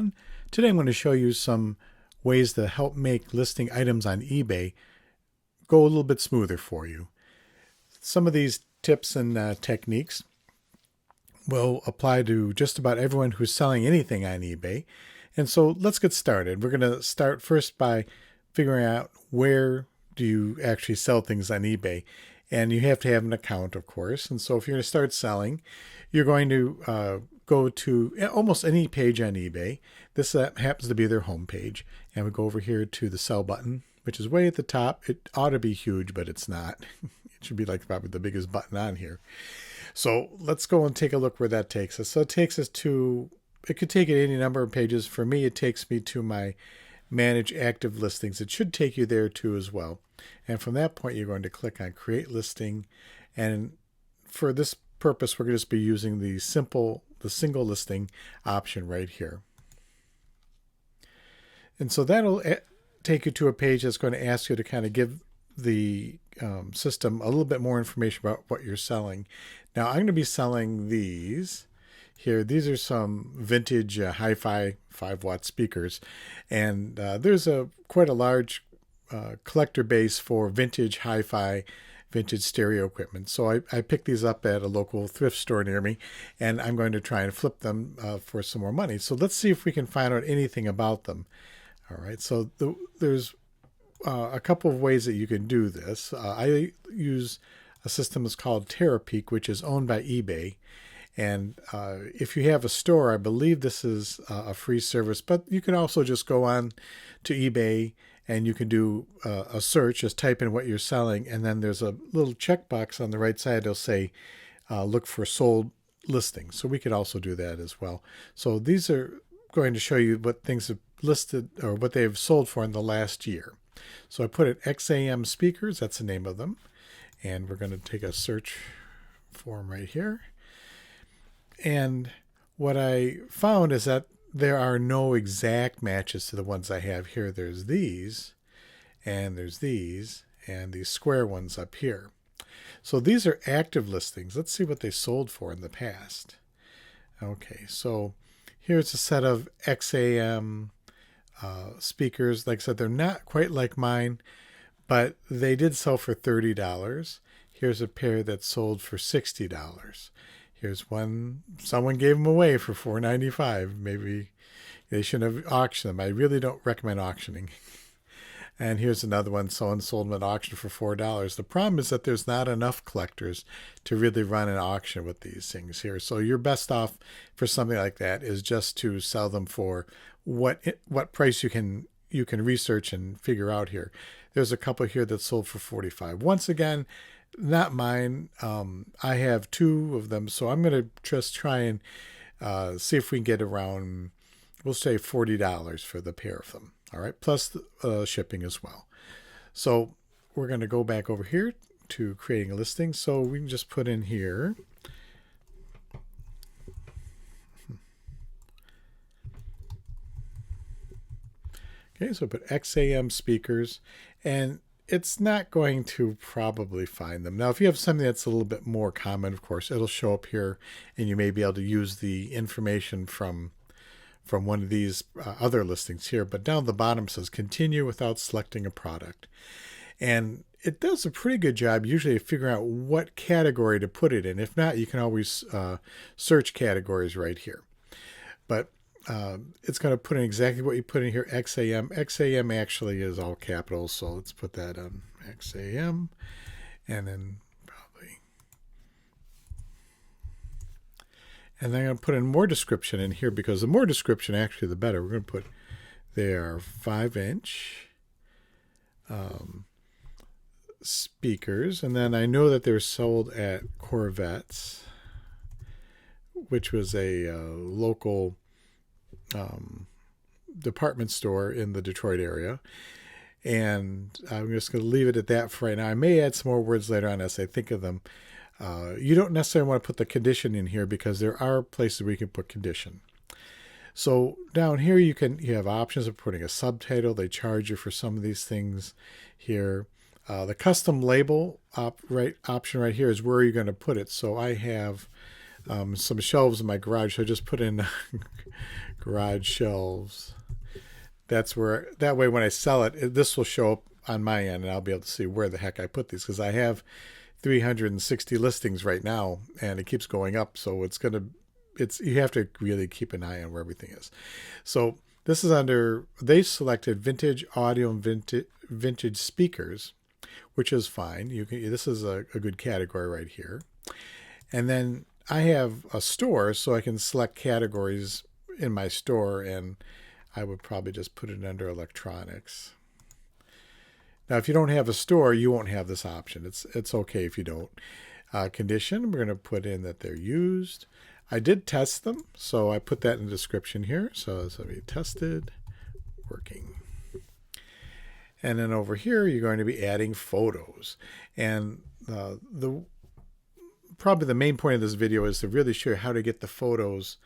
everyone. Today I'm going to show you some ways to help make listing items on eBay go a little bit smoother for you. Some of these tips and techniques will apply to just about everyone who's selling anything on eBay. And so let's get started. We're going to start first by figuring out where do you actually sell things on eBay. And you have to have an account, of course. And so if you're going to start selling, you're going to go to almost any page on eBay. This happens to be their home page. And we go over here to the sell button, which is way at the top. It ought to be huge, but it's not. It should be like probably the biggest button on here. So let's go and take a look where that takes us. So it takes us to, it could take it any number of pages. For me, it takes me to my manage active listings. It should take you there too as well. And from that point, you're going to click on create listing. And for this purpose, we're going to just be using the single listing option right here. And so that'll take you to a page that's going to ask you to kind of give the system a little bit more information about what you're selling. Now I'm going to be selling these here. These are some vintage hi-fi 5-watt speakers, and there's quite a large collector base for vintage hi-fi, vintage stereo equipment. So I picked these up at a local thrift store near me, and I'm going to try and flip them for some more money. So let's see if we can find out anything about them. All right, so there's a couple of ways that you can do this. I use a system that's called Terapeak, which is owned by eBay. And if you have a store, I believe this is a free service, but you can also just go on to eBay and you can do a search, just type in what you're selling, and then there's a little checkbox on the right side. It'll say, look for sold listings. So we could also do that as well. So these are going to show you what things have listed or what they've sold for in the last year. So I put it XAM speakers, that's the name of them. And we're going to take a search form right here. And what I found is that there are no exact matches to the ones I have here. There's these, and there's these, and these square ones up here. So these are active listings. Let's see what they sold for in the past. Okay, so here's a set of XAM speakers. Like I said, they're not quite like mine, but they did sell for $30. Here's a pair that sold for $60. Here's one, someone gave them away for $4.95. Maybe they shouldn't have auctioned them. I really don't recommend auctioning. And here's another one, someone sold them at auction for $4. The problem is that there's not enough collectors to really run an auction with these things here. So you're best off for something like that is just to sell them for what price you can research and figure out here. There's a couple here that sold for $45. Once again, not mine. I have two of them, so I'm going to just try and see if we can get around, we'll say $40 for the pair of them. All right, plus shipping as well. So we're going to go back over here to creating a listing. So we can just put in here. Okay, so put XAM speakers, and it's not going to probably find them. Now, if you have something that's a little bit more common, of course, it'll show up here, and you may be able to use the information from one of these other listings here. But down at the bottom it says continue without selecting a product. And it does a pretty good job usually of figuring out what category to put it in. If not, you can always search categories right here. But it's going to put in exactly what you put in here, XAM. XAM actually is all capitals, so let's put that on XAM. And then and then I'm going to put in more description in here, because the more description, actually, the better. We're going to put they are 5-inch speakers. And then I know that they're sold at Corvettes, which was a local department store in the Detroit area. And I'm just going to leave it at that for right now. I may add some more words later on as I think of them. You don't necessarily want to put the condition in here, because there are places where you can put condition. So down here you have options of putting a subtitle. They charge you for some of these things here. The custom label option right here is where you're going to put it. So I have some shelves in my garage. So I just put in garage shelves. That way when I sell it, this will show up on my end, and I'll be able to see where the heck I put these, because I have 360 listings right now, and it keeps going up. So you have to really keep an eye on where everything is. So this is they selected vintage audio and vintage speakers, which is fine. This is a good category right here. And then I have a store, so I can select categories in my store, and I would probably just put it under electronics. Now, if you don't have a store, you won't have this option. It's okay if you don't. Condition, we're going to put in that they're used. I did test them, so I put that in the description here. So this will be tested, working. And then over here, you're going to be adding photos. And probably the main point of this video is to really show you how to get the photos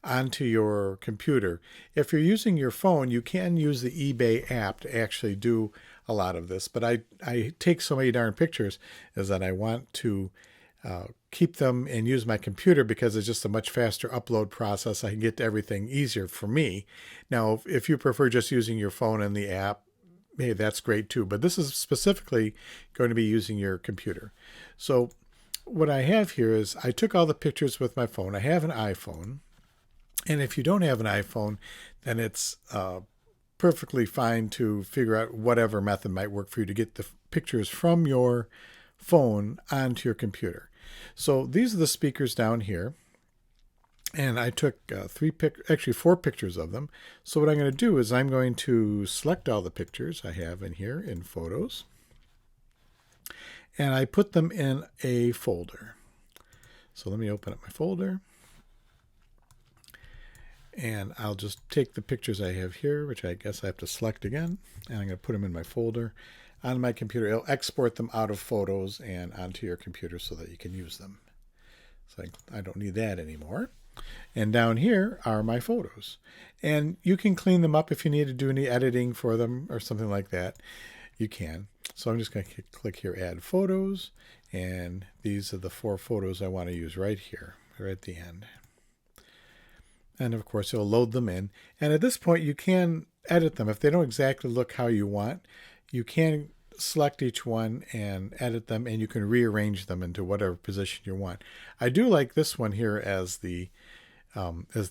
onto your computer. If you're using your phone, you can use the eBay app to actually do a lot of this. But I take so many darn pictures is that I want to keep them and use my computer, because it's just a much faster upload process. I can get to everything easier for me. Now, if you prefer just using your phone and the app, hey, that's great too. But this is specifically going to be using your computer. So what I have here is I took all the pictures with my phone. I have an iPhone. And if you don't have an iPhone, then it's perfectly fine to figure out whatever method might work for you to get the pictures from your phone onto your computer. So these are the speakers down here. And I took 4 pictures of them. So what I'm going to do is I'm going to select all the pictures I have in here in Photos. And I put them in a folder. So let me open up my folder. And I'll just take the pictures I have here, which I guess I have to select again. And I'm going to put them in my folder on my computer. It'll export them out of Photos and onto your computer so that you can use them. So I don't need that anymore. And down here are my photos. And you can clean them up if you need to do any editing for them or something like that. You can. So I'm just going to click here, Add Photos. And these are the 4 photos I want to use right here, right at the end. And of course, it'll load them in. And at this point, you can edit them. If they don't exactly look how you want, you can select each one and edit them, and you can rearrange them into whatever position you want. I do like this one here as the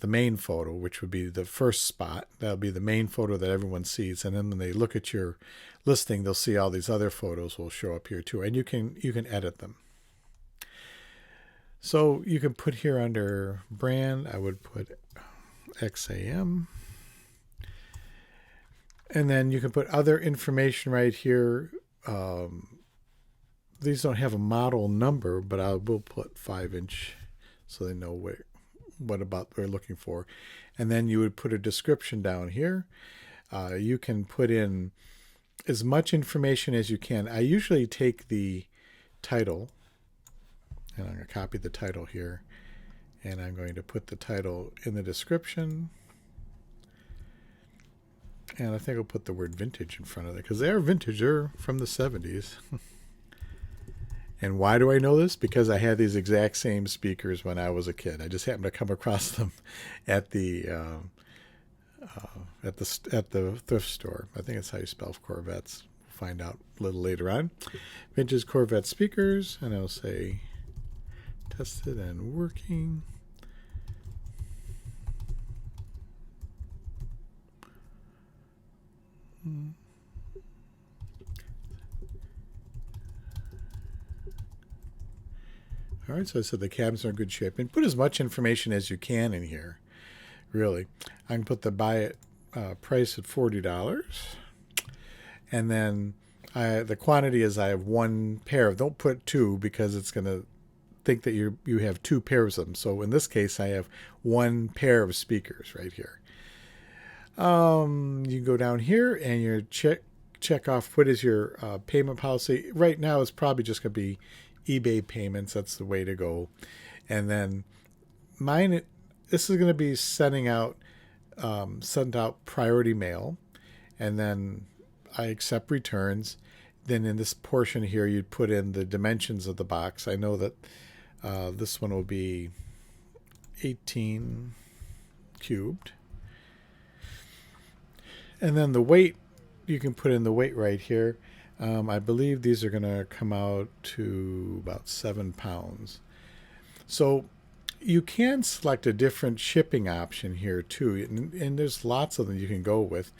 main photo, which would be the first spot. That'll be the main photo that everyone sees. And then when they look at your listing, they'll see all these other photos will show up here too. And you can edit them. So you can put here under brand, I would put XAM. And then you can put other information right here. These don't have a model number, but I will put 5-inch so they know what about they're looking for. And then you would put a description down here. You can put in as much information as you can. I usually take the title, and I'm going to copy the title here, and I'm going to put the title in the description. And I think I'll put the word vintage in front of it, because they are vintage. They're from the 70s. And why do I know this? Because I had these exact same speakers when I was a kid. I just happened to come across them at the thrift store. I think that's how you spell Corvettes. We'll find out a little later on. Vintage Corvette speakers, and I'll say tested and working. All right, so I said the cabinets are in good shape. And put as much information as you can in here, really. I can put the buy it price at $40. And then the quantity is I have 1 pair. Don't put 2 because it's going to think that you have 2 pairs of them. So in this case, I have 1 pair of speakers right here. You can go down here and you check off what is your payment policy. Right now, it's probably just going to be eBay payments. That's the way to go. And then this is going to be sent out priority mail. And then I accept returns. Then in this portion here, you'd put in the dimensions of the box. I know that this one will be 18 cubed. And then the weight, you can put in the weight right here. I believe these are going to come out to about 7 pounds. So you can select a different shipping option here too, and there's lots of them you can go with.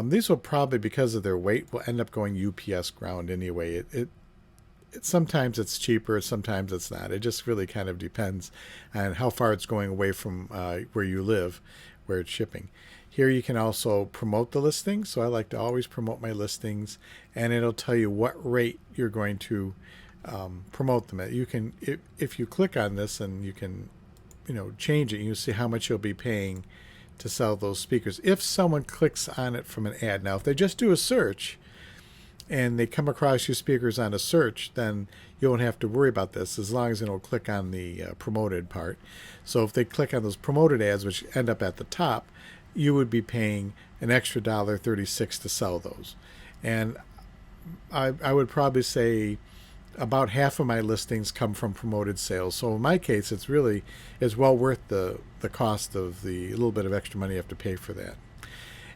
These will probably, because of their weight, will end up going UPS ground anyway. Sometimes it's cheaper, sometimes it's not. It just really kind of depends on how far it's going away from where you live, where it's shipping. Here you can also promote the listings. So I like to always promote my listings, and it'll tell you what rate you're going to promote them at. You can, if you click on this, and you can, change it. You'll see how much you'll be paying to sell those speakers if someone clicks on it from an ad. Now, if they just do a search and they come across your speakers on a search, then you won't have to worry about this, as long as they don't click on the promoted part. So if they click on those promoted ads, which end up at the top, you would be paying an extra $1.36 to sell those. And I would probably say about half of my listings come from promoted sales. So in my case, it's well worth the cost of the little bit of extra money you have to pay for that.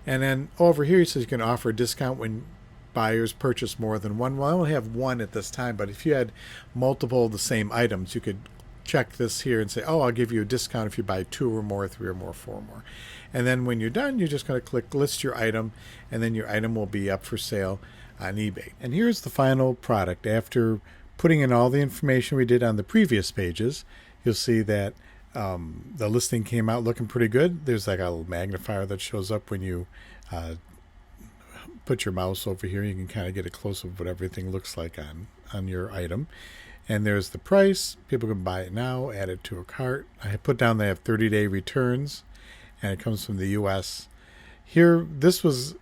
And then over here, it says you can offer a discount when buyers purchase more than one. Well, I only have one at this time, but if you had multiple of the same items, you could check this here and say, oh, I'll give you a discount if you buy 2 or more, 3 or more, 4 or more. And then when you're done, you're just going to click list your item, and then your item will be up for sale on eBay. And here's the final product. After putting in all the information we did on the previous pages, you'll see that the listing came out looking pretty good. There's like a little magnifier that shows up when you put your mouse over here. You can kind of get a close-up of what everything looks like on your item. And there's the price. People can buy it now, add it to a cart. I put down they have 30-day returns, and it comes from the U.S. Here, this was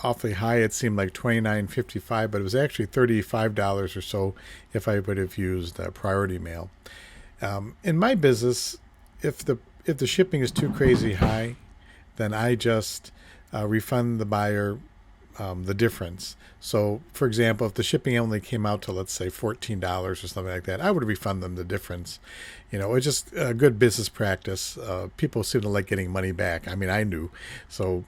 awfully high. It seemed like $29.55, but it was actually $35 or so if I would have used priority mail. In my business, if the shipping is too crazy high, then I just refund the buyer the difference. So, for example, if the shipping only came out to, let's say, $14 or something like that, I would refund them the difference. It's just a good business practice. People seem to like getting money back. I mean, I do. So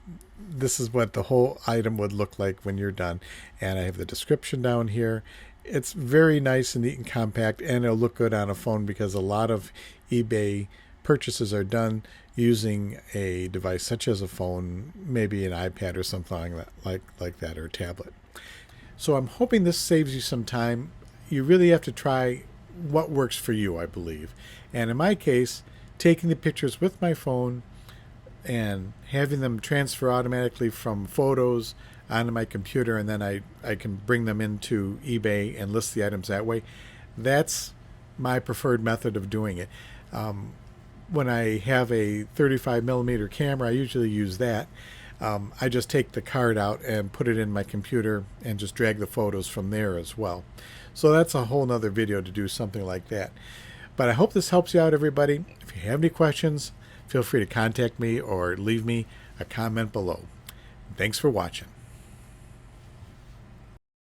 this is what the whole item would look like when you're done. And I have the description down here. It's very nice and neat and compact, and it'll look good on a phone, because a lot of eBay purchases are done using a device such as a phone, maybe an iPad or something like that, or a tablet. So I'm hoping this saves you some time. You really have to try what works for you, I believe. And in my case, taking the pictures with my phone and having them transfer automatically from photos onto my computer, and then I can bring them into eBay and list the items that way. That's my preferred method of doing it. When I have a 35 millimeter camera, I usually use that. I just take the card out and put it in my computer and just drag the photos from there as well. So that's a whole nother video to do something like that. But I hope this helps you out, everybody. If you have any questions, feel free to contact me or leave me a comment below. Thanks for watching.